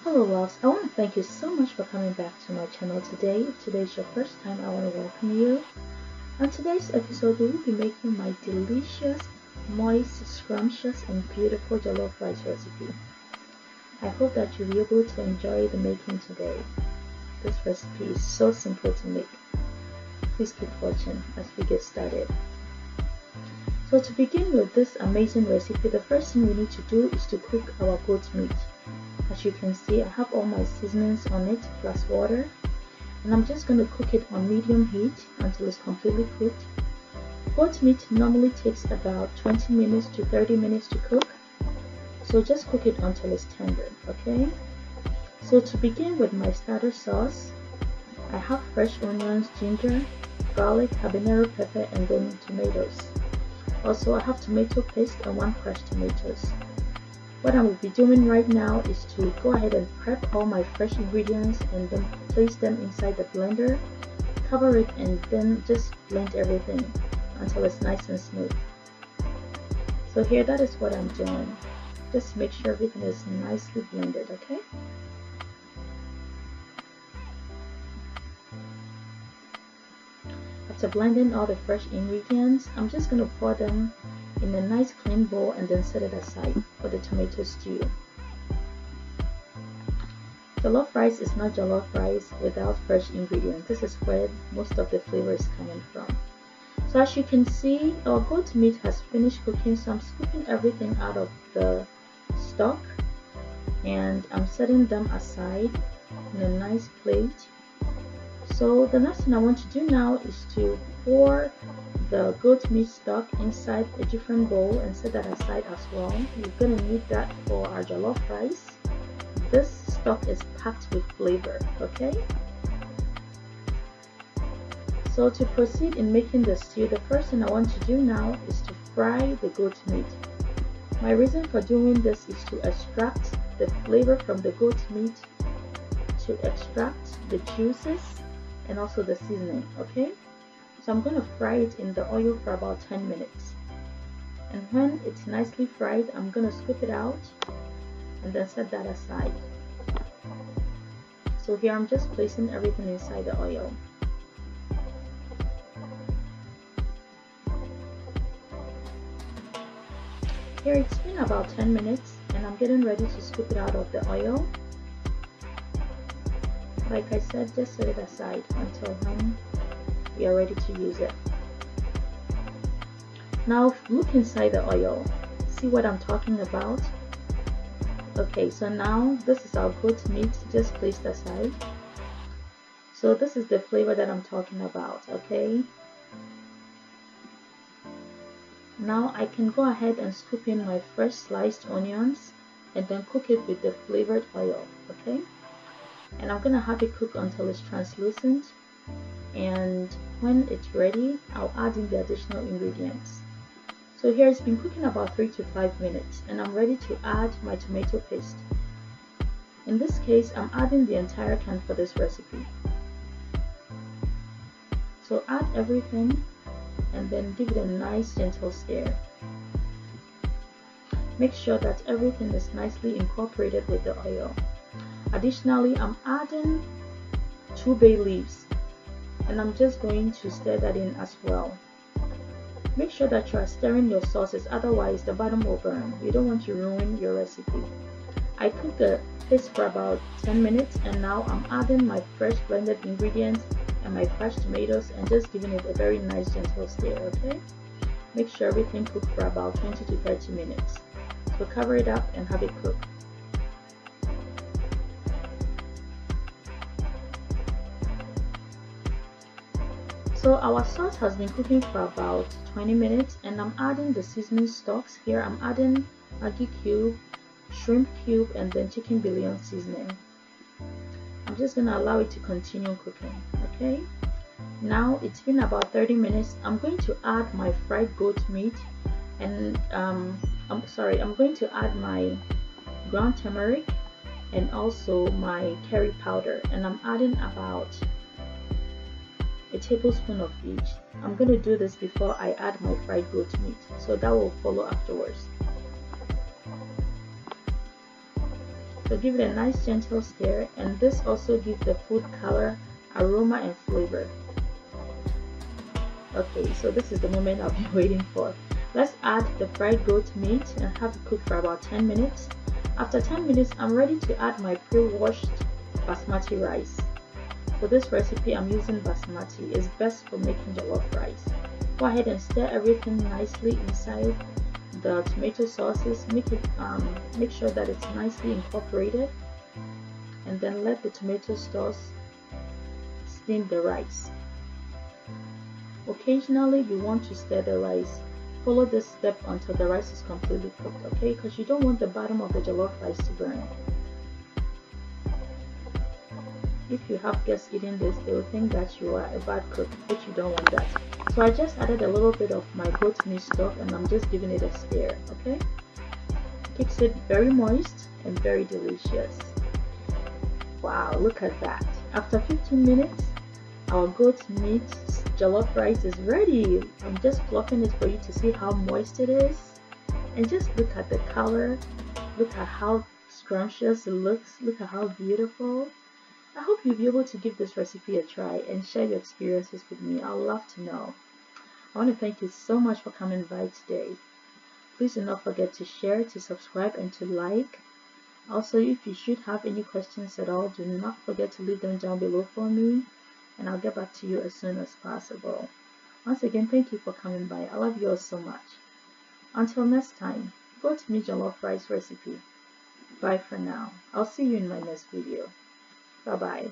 Hello loves, I want to thank you so much for coming back to my channel today. If today is your first time, I want to welcome you. On today's episode, we will be making my delicious, moist, scrumptious and beautiful jollof rice recipe. I hope that you'll be able to enjoy the making today. This recipe is so simple to make. Please keep watching as we get started. So to begin with this amazing recipe, the first thing we need to do is to cook our goat meat. As you can see, I have all my seasonings on it plus water, and I'm just going to cook it on medium heat until it's completely cooked. Goat meat normally takes about 20 minutes to 30 minutes to cook, so just cook it until it's tender, okay? So to begin with my starter sauce, I have fresh onions, ginger, garlic, habanero pepper, and then tomatoes. Also, I have tomato paste and 1 crushed tomatoes. What I will be doing right now is to go ahead and prep all my fresh ingredients and then place them inside the blender, cover it, and then just blend everything until it's nice and smooth. So here, that is what I'm doing. Just make sure everything is nicely blended, okay? After blending all the fresh ingredients, I'm just going to pour them in a nice clean bowl and then set it aside for the tomato stew. Jollof rice is not jollof rice without fresh ingredients. This is where most of the flavor is coming from. So as you can see, our goat meat has finished cooking, so I'm scooping everything out of the stock and I'm setting them aside in a nice plate. So the next thing I want to do now is to pour the goat meat stock inside a different bowl and set that aside as well. We're going to need that for our jollof rice. This stock is packed with flavor, okay? So to proceed in making the stew, the first thing I want to do now is to fry the goat meat. My reason for doing this is to extract the flavor from the goat meat, to extract the juices and also the seasoning, okay? So I'm going to fry it in the oil for about 10 minutes. And when it's nicely fried, I'm going to scoop it out and then set that aside. So here I'm just placing everything inside the oil. Here it's been about 10 minutes and I'm getting ready to scoop it out of the oil. Like I said, just set it aside until when we are ready to use it. Now look inside the oil. See what I'm talking about? Okay, so now this is our goat meat just placed aside. So this is the flavor that I'm talking about, okay? Now I can go ahead and scoop in my fresh sliced onions and then cook it with the flavored oil, okay? And I'm gonna have it cook until it's translucent, and when it's ready, I'll add in the additional ingredients. So here it's been cooking about 3 to 5 minutes and I'm ready to add my tomato paste. In this case, I'm adding the entire can for this recipe. So add everything and then give it a nice gentle stir. Make sure that everything is nicely incorporated with the oil. Additionally, I'm adding 2 bay leaves and I'm just going to stir that in as well. Make sure that you are stirring your sauces, otherwise the bottom will burn. You don't want to ruin your recipe. I cooked the paste for about 10 minutes and now I'm adding my fresh blended ingredients and my crushed tomatoes and just giving it a very nice gentle stir, okay? Make sure everything cooks for about 20 to 30 minutes. So cover it up and have it cook. So our sauce has been cooking for about 20 minutes and I'm adding the seasoning stocks. Here I'm adding maggie cube, shrimp cube, and then chicken bouillon seasoning. I'm just going to allow it to continue cooking, okay? Now it's been about 30 minutes. I'm going to add my fried goat meat and I'm going to add my ground turmeric and also my curry powder, and I'm adding about a tablespoon of each. I'm going to do this before I add my fried goat meat, so that will follow afterwards. So give it a nice gentle stir, and this also gives the food color, aroma, and flavor. Okay, so this is the moment I've been waiting for. Let's add the fried goat meat and have it cook for about 10 minutes. After 10 minutes, I'm ready to add my pre-washed basmati rice. For this recipe, I'm using basmati. It's best for making jollof rice. Go ahead and stir everything nicely inside the tomato sauces. Make sure that it's nicely incorporated, and then let the tomato sauce steam the rice. Occasionally, you want to stir the rice. Follow this step until the rice is completely cooked, okay? Because you don't want the bottom of the jollof rice to burn. If you have guests eating this, they will think that you are a bad cook, but you don't want that. So I just added a little bit of my goat meat stock, and I'm just giving it a stir, okay? Keeps it very moist and very delicious. Wow, look at that. After 15 minutes, our goat meat jollof rice is ready. I'm just fluffing it for you to see how moist it is. And just look at the color. Look at how scrumptious it looks. Look at how beautiful. I hope you'll be able to give this recipe a try and share your experiences with me. I'd love to know. I want to thank you so much for coming by today. Please do not forget to share, to subscribe, and to like. Also, if you should have any questions at all, do not forget to leave them down below for me, and I'll get back to you as soon as possible. Once again, thank you for coming by. I love you all so much. Until next time, goat meat jollof rice recipe. Bye for now. I'll see you in my next video. Bye-bye.